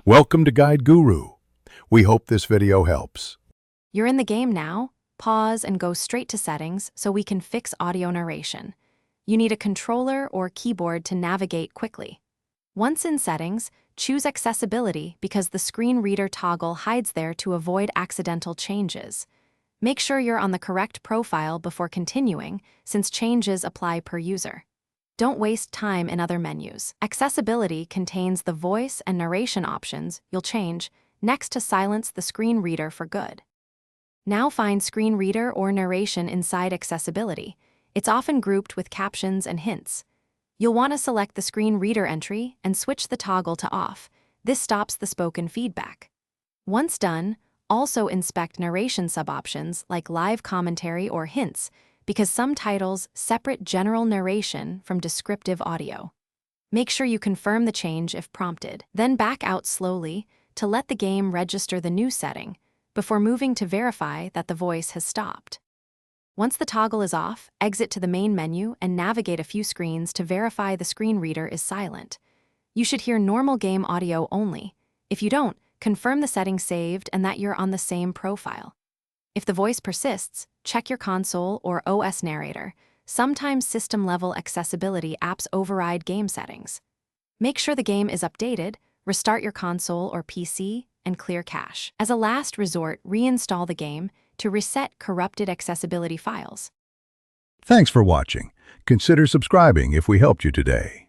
Welcome to Guide Guru. We hope this video helps. You're in the game now. Pause and go straight to settings so we can fix audio narration. You need a controller or keyboard to navigate quickly. Once in settings, choose accessibility because the screen reader toggle hides there to avoid accidental changes. Make sure you're on the correct profile before continuing, since changes apply per user. Don't waste time in other menus. Accessibility contains the voice and narration options you'll change next to silence the screen reader for good. Now find screen reader or narration inside accessibility. It's often grouped with captions and hints. You'll want to select the screen reader entry and switch the toggle to off. This stops the spoken feedback. Once done, also inspect narration suboptions like live commentary or hints, because some titles separate general narration from descriptive audio. Make sure you confirm the change if prompted, then back out slowly to let the game register the new setting before moving to verify that the voice has stopped. Once the toggle is off, exit to the main menu and navigate a few screens to verify the screen reader is silent. You should hear normal game audio only. If you don't, confirm the setting saved and that you're on the same profile. If the voice persists, check your console or OS narrator. Sometimes system-level accessibility apps override game settings. Make sure the game is updated, restart your console or PC, and clear cache. As a last resort, reinstall the game to reset corrupted accessibility files. Thanks for watching. Consider subscribing if we helped you today.